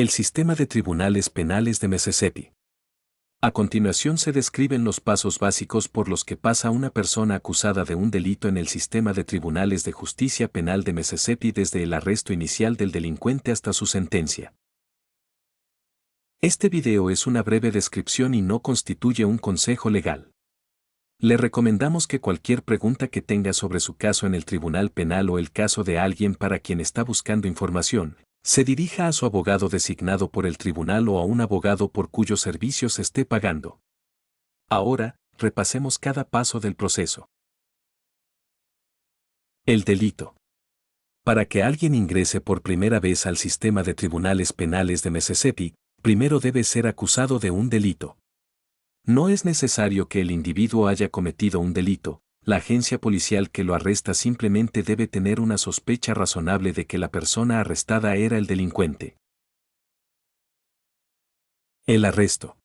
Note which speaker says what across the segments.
Speaker 1: El sistema de tribunales penales de Mississippi. A continuación se describen los pasos básicos por los que pasa una persona acusada de un delito en el sistema de tribunales de justicia penal de Mississippi desde el arresto inicial del delincuente hasta su sentencia. Este video es una breve descripción y no constituye un consejo legal. Le recomendamos que cualquier pregunta que tenga sobre su caso en el tribunal penal o el caso de alguien para quien está buscando información, se dirija a su abogado designado por el tribunal o a un abogado por cuyos servicios esté pagando. Ahora, repasemos cada paso del proceso. El delito. Para que alguien ingrese por primera vez al sistema de tribunales penales de Mississippi, primero debe ser acusado de un delito. No es necesario que el individuo haya cometido un delito, la agencia policial que lo arresta simplemente debe tener una sospecha razonable de que la persona arrestada era el delincuente. El arresto.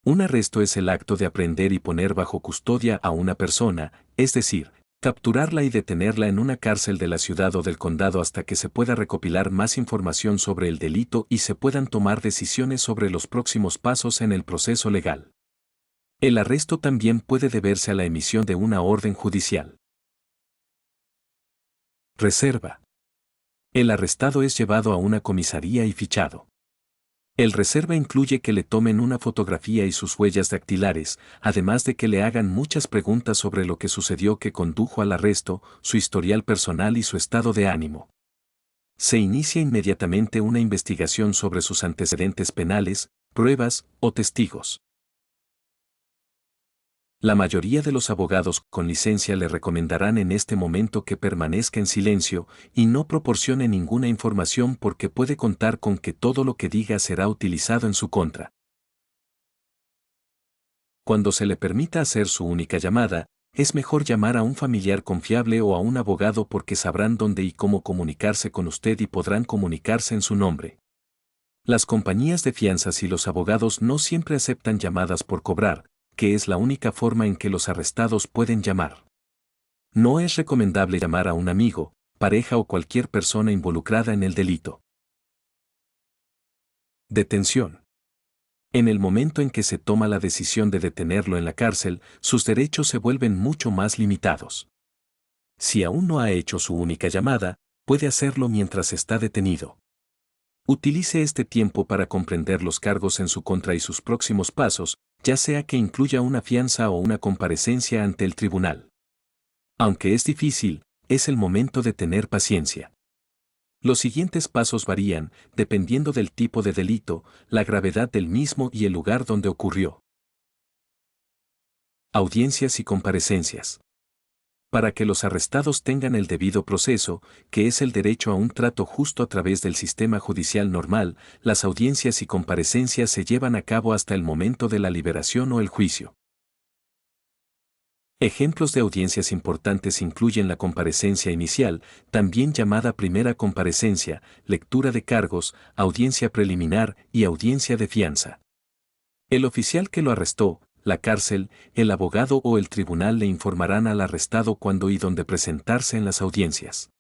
Speaker 1: Un arresto es el acto de aprehender y poner bajo custodia a una persona, es decir, capturarla y detenerla en una cárcel de la ciudad o del condado hasta que se pueda recopilar más información sobre el delito y se puedan tomar decisiones sobre los próximos pasos en el proceso legal. El arresto también puede deberse a la emisión de una orden judicial. Reserva. El arrestado es llevado a una comisaría y fichado. El reserva incluye que le tomen una fotografía y sus huellas dactilares, además de que le hagan muchas preguntas sobre lo que sucedió que condujo al arresto, su historial personal y su estado de ánimo. Se inicia inmediatamente una investigación sobre sus antecedentes penales, pruebas o testigos. La mayoría de los abogados con licencia le recomendarán en este momento que permanezca en silencio y no proporcione ninguna información porque puede contar con que todo lo que diga será utilizado en su contra. Cuando se le permita hacer su única llamada, es mejor llamar a un familiar confiable o a un abogado porque sabrán dónde y cómo comunicarse con usted y podrán comunicarse en su nombre. Las compañías de fianzas y los abogados no siempre aceptan llamadas por cobrar, que es la única forma en que los arrestados pueden llamar. No es recomendable llamar a un amigo, pareja o cualquier persona involucrada en el delito. Detención. En el momento en que se toma la decisión de detenerlo en la cárcel, sus derechos se vuelven mucho más limitados. Si aún no ha hecho su única llamada, puede hacerlo mientras está detenido. Utilice este tiempo para comprender los cargos en su contra y sus próximos pasos, ya sea que incluya una fianza o una comparecencia ante el tribunal. Aunque es difícil, es el momento de tener paciencia. Los siguientes pasos varían, dependiendo del tipo de delito, la gravedad del mismo y el lugar donde ocurrió. Audiencias y comparecencias. Para que los arrestados tengan el debido proceso, que es el derecho a un trato justo a través del sistema judicial normal, las audiencias y comparecencias se llevan a cabo hasta el momento de la liberación o el juicio. Ejemplos de audiencias importantes incluyen la comparecencia inicial, también llamada primera comparecencia, lectura de cargos, audiencia preliminar y audiencia de fianza. El oficial que lo arrestó, la cárcel, el abogado o el tribunal le informarán al arrestado cuándo y dónde presentarse en las audiencias.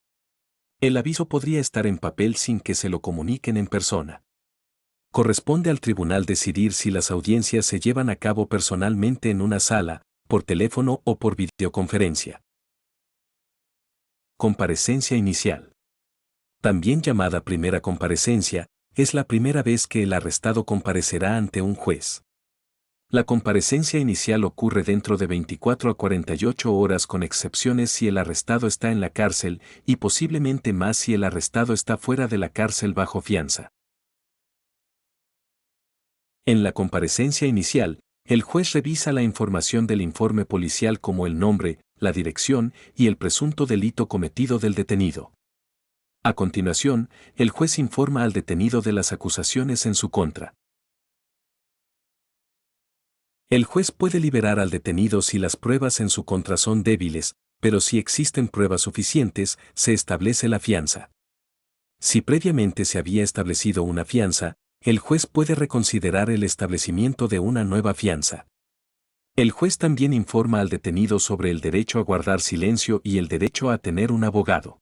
Speaker 1: El aviso podría estar en papel sin que se lo comuniquen en persona. Corresponde al tribunal decidir si las audiencias se llevan a cabo personalmente en una sala, por teléfono o por videoconferencia. Comparecencia inicial. También llamada primera comparecencia, es la primera vez que el arrestado comparecerá ante un juez. La comparecencia inicial ocurre dentro de 24 a 48 horas con excepciones si el arrestado está en la cárcel y posiblemente más si el arrestado está fuera de la cárcel bajo fianza. En la comparecencia inicial, el juez revisa la información del informe policial como el nombre, la dirección y el presunto delito cometido del detenido. A continuación, el juez informa al detenido de las acusaciones en su contra. El juez puede liberar al detenido si las pruebas en su contra son débiles, pero si existen pruebas suficientes, se establece la fianza. Si previamente se había establecido una fianza, el juez puede reconsiderar el establecimiento de una nueva fianza. El juez también informa al detenido sobre el derecho a guardar silencio y el derecho a tener un abogado.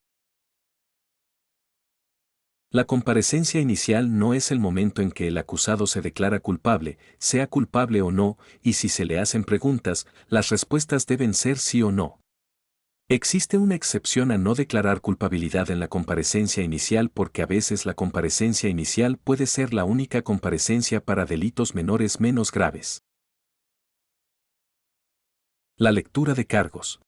Speaker 1: La comparecencia inicial no es el momento en que el acusado se declara culpable, sea culpable o no, y si se le hacen preguntas, las respuestas deben ser sí o no. Existe una excepción a no declarar culpabilidad en la comparecencia inicial porque a veces la comparecencia inicial puede ser la única comparecencia para delitos menores menos graves. La lectura de cargos.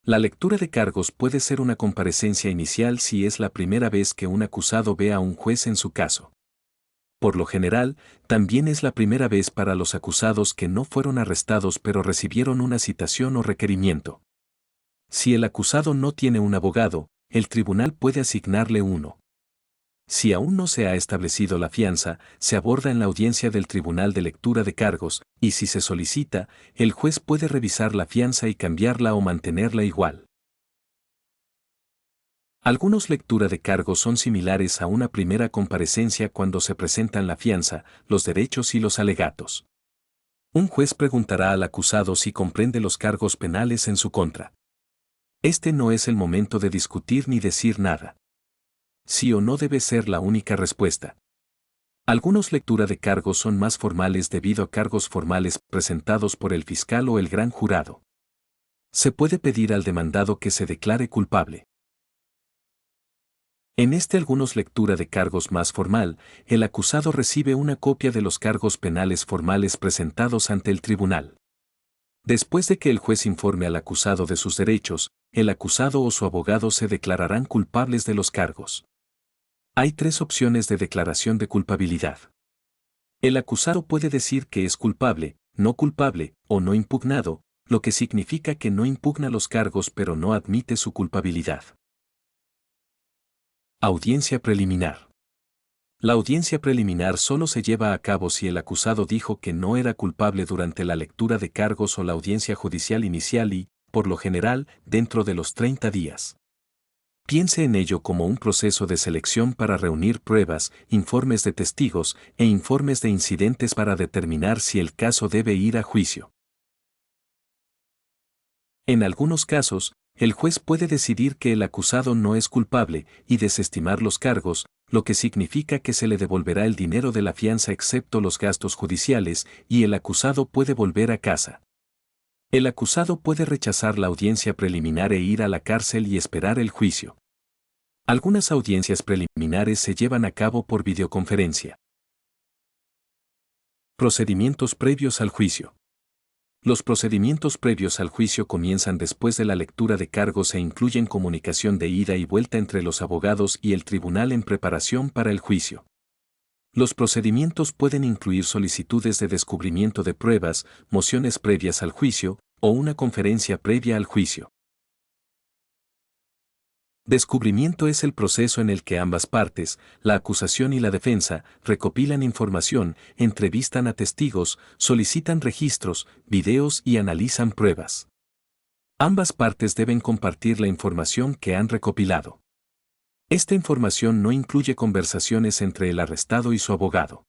Speaker 1: La lectura de cargos puede ser una comparecencia inicial si es la primera vez que un acusado ve a un juez en su caso. Por lo general, también es la primera vez para los acusados que no fueron arrestados pero recibieron una citación o requerimiento. Si el acusado no tiene un abogado, el tribunal puede asignarle uno. Si aún no se ha establecido la fianza, se aborda en la audiencia del Tribunal de Lectura de Cargos, y si se solicita, el juez puede revisar la fianza y cambiarla o mantenerla igual. Algunos lectura de cargos son similares a una primera comparecencia cuando se presentan la fianza, los derechos y los alegatos. Un juez preguntará al acusado si comprende los cargos penales en su contra. Este no es el momento de discutir ni decir nada. Sí o no debe ser la única respuesta. Algunos lectura de cargos son más formales debido a cargos formales presentados por el fiscal o el gran jurado. Se puede pedir al demandado que se declare culpable. En algunos lectura de cargos más formal, el acusado recibe una copia de los cargos penales formales presentados ante el tribunal. Después de que el juez informe al acusado de sus derechos, el acusado o su abogado se declararán culpables de los cargos. Hay 3 opciones de declaración de culpabilidad. El acusado puede decir que es culpable, no culpable o no impugnado, lo que significa que no impugna los cargos pero no admite su culpabilidad. Audiencia preliminar. La audiencia preliminar solo se lleva a cabo si el acusado dijo que no era culpable durante la lectura de cargos o la audiencia judicial inicial y, por lo general, dentro de los 30 días. Piense en ello como un proceso de selección para reunir pruebas, informes de testigos e informes de incidentes para determinar si el caso debe ir a juicio. En algunos casos, el juez puede decidir que el acusado no es culpable y desestimar los cargos, lo que significa que se le devolverá el dinero de la fianza excepto los gastos judiciales y el acusado puede volver a casa. El acusado puede rechazar la audiencia preliminar e ir a la cárcel y esperar el juicio. Algunas audiencias preliminares se llevan a cabo por videoconferencia. Procedimientos previos al juicio. Los procedimientos previos al juicio comienzan después de la lectura de cargos e incluyen comunicación de ida y vuelta entre los abogados y el tribunal en preparación para el juicio. Los procedimientos pueden incluir solicitudes de descubrimiento de pruebas, mociones previas al juicio, o una conferencia previa al juicio. Descubrimiento es el proceso en el que ambas partes, la acusación y la defensa, recopilan información, entrevistan a testigos, solicitan registros, videos y analizan pruebas. Ambas partes deben compartir la información que han recopilado. Esta información no incluye conversaciones entre el arrestado y su abogado.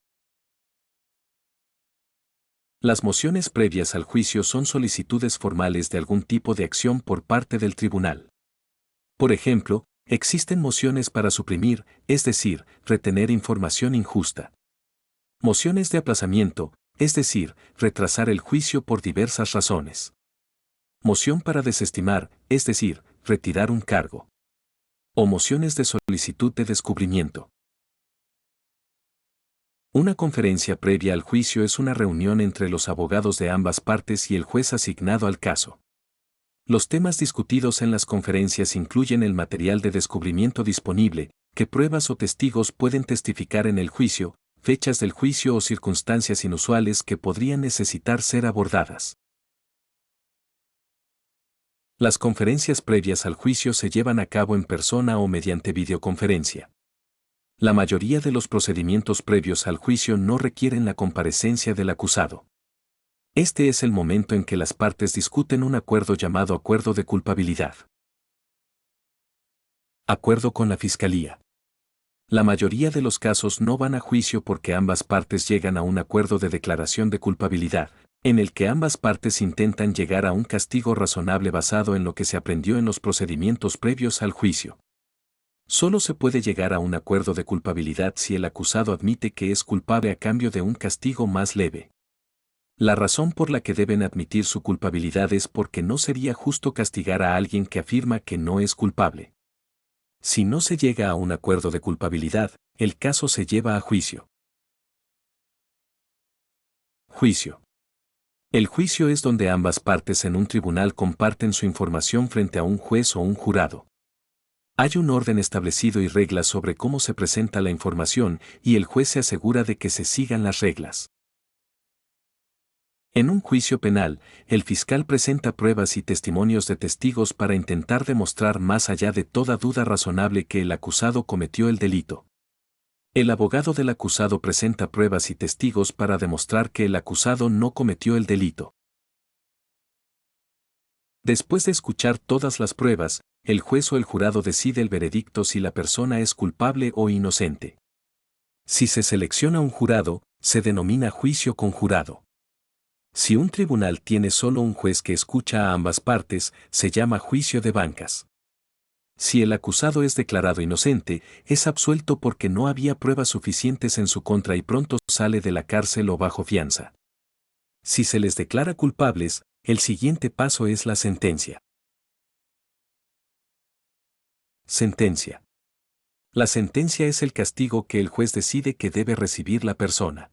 Speaker 1: Las mociones previas al juicio son solicitudes formales de algún tipo de acción por parte del tribunal. Por ejemplo, existen mociones para suprimir, es decir, retener información injusta. Mociones de aplazamiento, es decir, retrasar el juicio por diversas razones. Moción para desestimar, es decir, retirar un cargo. O mociones de solicitud de descubrimiento. Una conferencia previa al juicio es una reunión entre los abogados de ambas partes y el juez asignado al caso. Los temas discutidos en las conferencias incluyen el material de descubrimiento disponible, qué pruebas o testigos pueden testificar en el juicio, fechas del juicio o circunstancias inusuales que podrían necesitar ser abordadas. Las conferencias previas al juicio se llevan a cabo en persona o mediante videoconferencia. La mayoría de los procedimientos previos al juicio no requieren la comparecencia del acusado. Este es el momento en que las partes discuten un acuerdo llamado acuerdo de culpabilidad. Acuerdo con la Fiscalía. La mayoría de los casos no van a juicio porque ambas partes llegan a un acuerdo de declaración de culpabilidad, en el que ambas partes intentan llegar a un castigo razonable basado en lo que se aprendió en los procedimientos previos al juicio. Solo se puede llegar a un acuerdo de culpabilidad si el acusado admite que es culpable a cambio de un castigo más leve. La razón por la que deben admitir su culpabilidad es porque no sería justo castigar a alguien que afirma que no es culpable. Si no se llega a un acuerdo de culpabilidad, el caso se lleva a juicio. Juicio. El juicio es donde ambas partes en un tribunal comparten su información frente a un juez o un jurado. Hay un orden establecido y reglas sobre cómo se presenta la información, y el juez se asegura de que se sigan las reglas. En un juicio penal, el fiscal presenta pruebas y testimonios de testigos para intentar demostrar más allá de toda duda razonable que el acusado cometió el delito. El abogado del acusado presenta pruebas y testigos para demostrar que el acusado no cometió el delito. Después de escuchar todas las pruebas, el juez o el jurado decide el veredicto si la persona es culpable o inocente. Si se selecciona un jurado, se denomina juicio conjurado. Si un tribunal tiene solo un juez que escucha a ambas partes, se llama juicio de bancas. Si el acusado es declarado inocente, es absuelto porque no había pruebas suficientes en su contra y pronto sale de la cárcel o bajo fianza. Si se les declara culpables, el siguiente paso es la sentencia. Sentencia. La sentencia es el castigo que el juez decide que debe recibir la persona.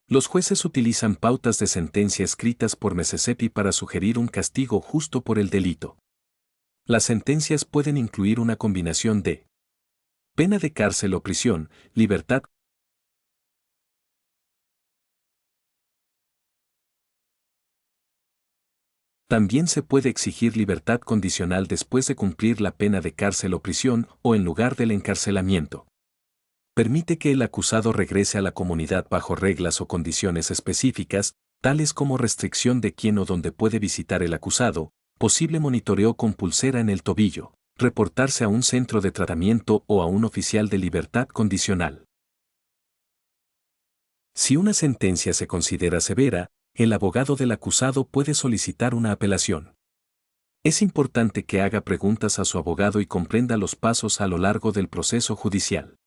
Speaker 1: Los jueces utilizan pautas de sentencia escritas por Mississippi para sugerir un castigo justo por el delito. Las sentencias pueden incluir una combinación de pena de cárcel o prisión, libertad. También se puede exigir libertad condicional después de cumplir la pena de cárcel o prisión o en lugar del encarcelamiento. Permite que el acusado regrese a la comunidad bajo reglas o condiciones específicas, tales como restricción de quién o dónde puede visitar el acusado, posible monitoreo con pulsera en el tobillo, reportarse a un centro de tratamiento o a un oficial de libertad condicional. Si una sentencia se considera severa, el abogado del acusado puede solicitar una apelación. Es importante que haga preguntas a su abogado y comprenda los pasos a lo largo del proceso judicial.